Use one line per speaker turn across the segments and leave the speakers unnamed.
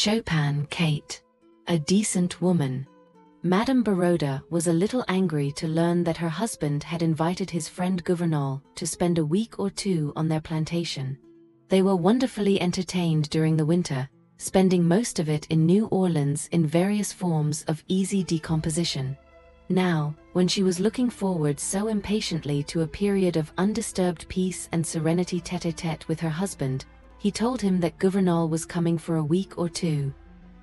Chopin Kate, a decent woman. Madame Baroda was a little angry to learn that her husband had invited his friend Gouvernail to spend a week or two on their plantation. They were wonderfully entertained during the winter, spending most of it in New Orleans in various forms of easy decomposition. Now, when she was looking forward so impatiently to a period of undisturbed peace and serenity tête-à-tête with her husband, he told him that Gouvernail was coming for a week or two.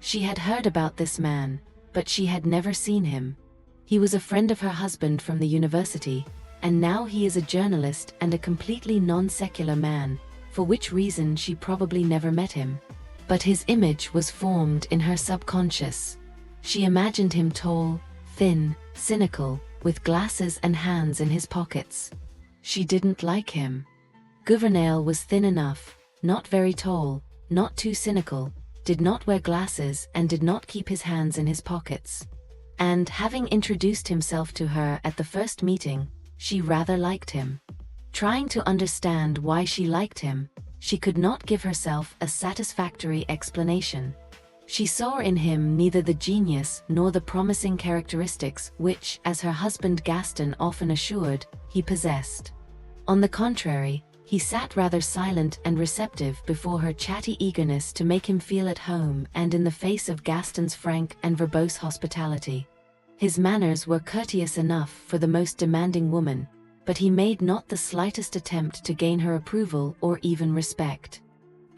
She had heard about this man, but she had never seen him. He was a friend of her husband from the university, and now he is a journalist and a completely non-secular man, for which reason she probably never met him. But his image was formed in her subconscious. She imagined him tall, thin, cynical, with glasses and hands in his pockets. She didn't like him. Gouvernail was thin enough, not very tall, not too cynical, did not wear glasses and did not keep his hands in his pockets. And having introduced himself to her at the first meeting, she rather liked him. Trying to understand why she liked him, she could not give herself a satisfactory explanation. She saw in him neither the genius nor the promising characteristics which, as her husband Gaston often assured, he possessed. On the contrary, he sat rather silent and receptive before her chatty eagerness to make him feel at home and in the face of Gaston's frank and verbose hospitality. His manners were courteous enough for the most demanding woman, but he made not the slightest attempt to gain her approval or even respect.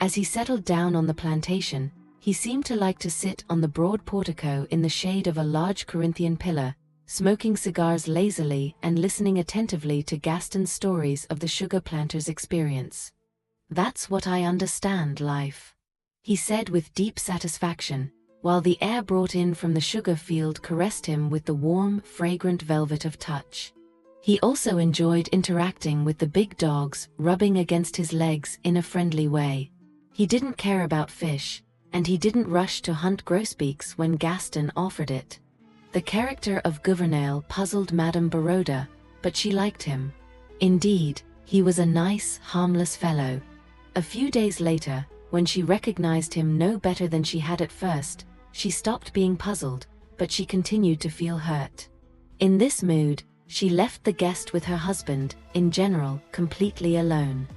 As he settled down on the plantation, he seemed to like to sit on the broad portico in the shade of a large Corinthian pillar, smoking cigars lazily and listening attentively to Gaston's stories of the sugar planter's experience. "That's what I understand life," he said with deep satisfaction, while the air brought in from the sugar field caressed him with the warm, fragrant velvet of touch. He also enjoyed interacting with the big dogs, rubbing against his legs in a friendly way. He didn't care about fish, and he didn't rush to hunt grosbeaks when Gaston offered it. The character of Gouvernail puzzled Madame Baroda, but she liked him. Indeed, he was a nice, harmless fellow. A few days later, when she recognized him no better than she had at first, she stopped being puzzled, but she continued to feel hurt. In this mood, she left the guest with her husband, in general, completely alone.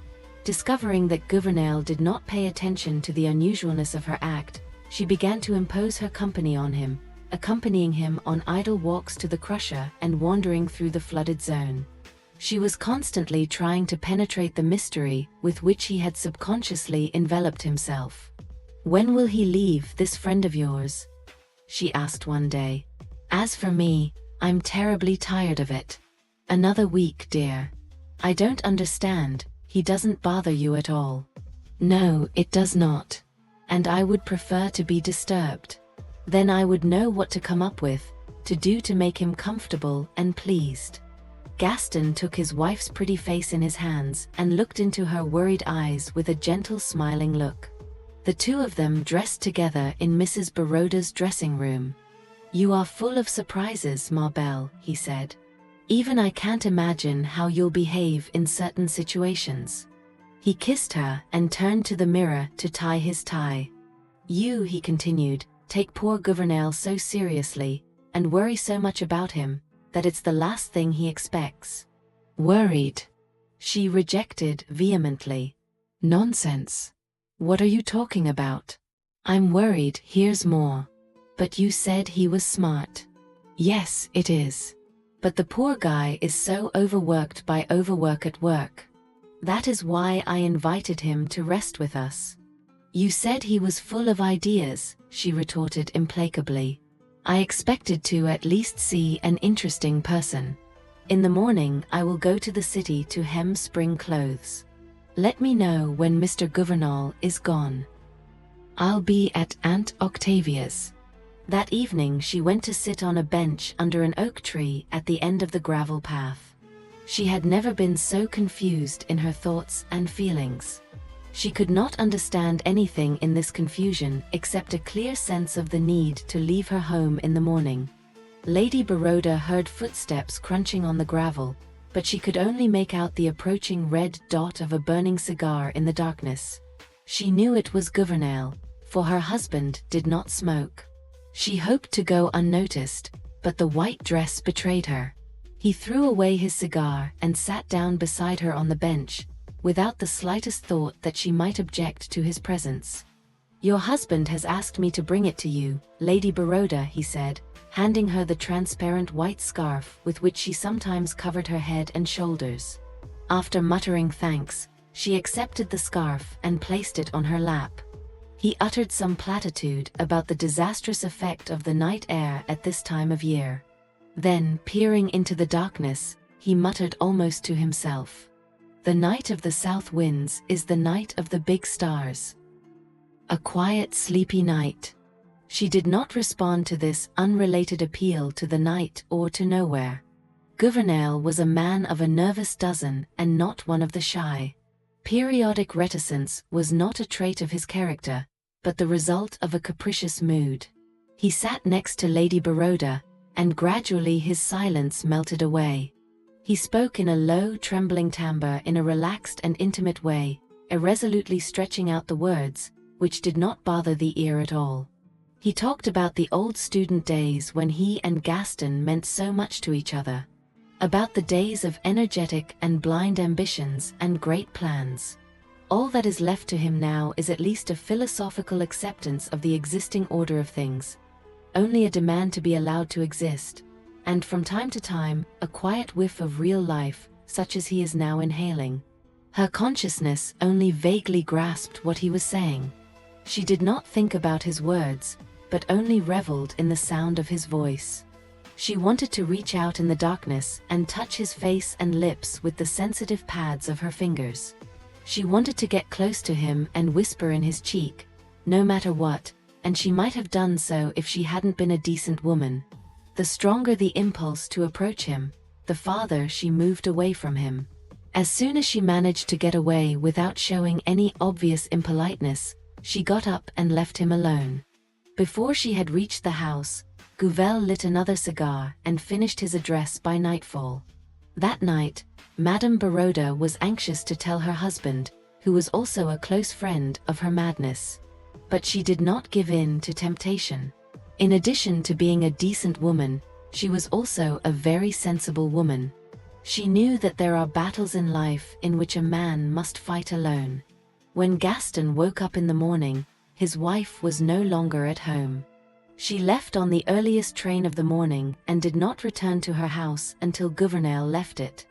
Discovering that Gouvernail did not pay attention to the unusualness of her act, she began to impose her company on him, accompanying him on idle walks to the crusher and wandering through the flooded zone. She was constantly trying to penetrate the mystery with which he had subconsciously enveloped himself. "When will he leave, this friend of yours?" she asked one day. "As for me, I'm terribly tired of it. Another week, dear. I don't understand, he doesn't bother you at all." "No, it does not. And I would prefer to be disturbed. Then I would know what to come up with, to do to make him comfortable and pleased." Gaston took his wife's pretty face in his hands and looked into her worried eyes with a gentle smiling look. The two of them dressed together in Mrs. Baroda's dressing room. "You are full of surprises, ma belle," he said. "Even I can't imagine how you'll behave in certain situations." He kissed her and turned to the mirror to tie his tie. "You," he continued, "take poor Gouvernail so seriously, and worry so much about him, that it's the last thing he expects." "Worried?" she rejected vehemently. "Nonsense. What are you talking about? I'm worried, here's more. But you said he was smart." "Yes, it is. But the poor guy is so overworked by overwork at work. That is why I invited him to rest with us." "You said he was full of ideas," she retorted implacably. "I expected to at least see an interesting person. In the morning I will go to the city to hem spring clothes. Let me know when Mr. Gouvernail is gone. I'll be at Aunt Octavia's." That evening she went to sit on a bench under an oak tree at the end of the gravel path. She had never been so confused in her thoughts and feelings. She could not understand anything in this confusion except a clear sense of the need to leave her home in the morning. Lady Baroda heard footsteps crunching on the gravel, but she could only make out the approaching red dot of a burning cigar in the darkness. She knew it was Gouvernail, for her husband did not smoke. She hoped to go unnoticed, but the white dress betrayed her. He threw away his cigar and sat down beside her on the bench, without the slightest thought that she might object to his presence. "Your husband has asked me to bring it to you, Lady Baroda," he said, handing her the transparent white scarf with which she sometimes covered her head and shoulders. After muttering thanks, she accepted the scarf and placed it on her lap. He uttered some platitude about the disastrous effect of the night air at this time of year. Then, peering into the darkness, he muttered almost to himself, "The night of the south winds is the night of the big stars." A quiet, sleepy night. She did not respond to this unrelated appeal to the night or to nowhere. Gouvernail was a man of a nervous dozen and not one of the shy. Periodic reticence was not a trait of his character, but the result of a capricious mood. He sat next to Lady Baroda, and gradually his silence melted away. He spoke in a low, trembling timbre in a relaxed and intimate way, irresolutely stretching out the words, which did not bother the ear at all. He talked about the old student days when he and Gaston meant so much to each other, about the days of energetic and blind ambitions and great plans. All that is left to him now is at least a philosophical acceptance of the existing order of things, only a demand to be allowed to exist, and from time to time, a quiet whiff of real life, such as he is now inhaling. Her consciousness only vaguely grasped what he was saying. She did not think about his words, but only reveled in the sound of his voice. She wanted to reach out in the darkness and touch his face and lips with the sensitive pads of her fingers. She wanted to get close to him and whisper in his cheek, no matter what, and she might have done so if she hadn't been a decent woman. The stronger the impulse to approach him, the farther she moved away from him. As soon as she managed to get away without showing any obvious impoliteness, she got up and left him alone. Before she had reached the house, Gouvel lit another cigar and finished his address by nightfall. That night, Madame Baroda was anxious to tell her husband, who was also a close friend, of her madness. But she did not give in to temptation. In addition to being a decent woman, she was also a very sensible woman. She knew that there are battles in life in which a man must fight alone. When Gaston woke up in the morning, his wife was no longer at home. She left on the earliest train of the morning and did not return to her house until Gouvernail left it.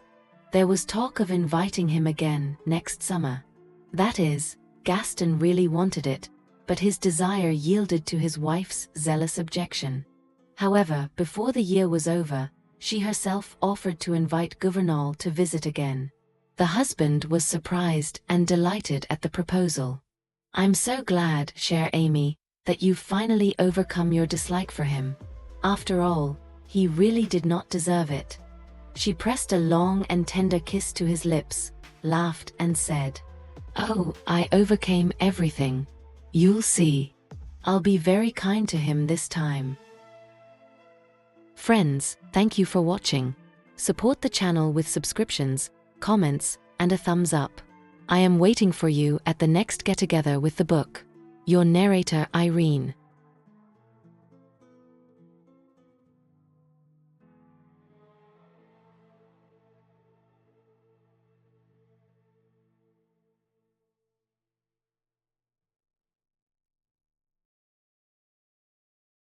There was talk of inviting him again next summer. That is, Gaston really wanted it, but his desire yielded to his wife's zealous objection. However, before the year was over, she herself offered to invite Gouvernail to visit again. The husband was surprised and delighted at the proposal. "I'm so glad, chère Amy, that you've finally overcome your dislike for him. After all, he really did not deserve it." She pressed a long and tender kiss to his lips, laughed and said, "Oh, I overcame everything. You'll see. I'll be very kind to him this time." Friends, thank you for watching. Support the channel with subscriptions, comments, and a thumbs up. I am waiting for you at the next get-together with the book. Your narrator, Irene.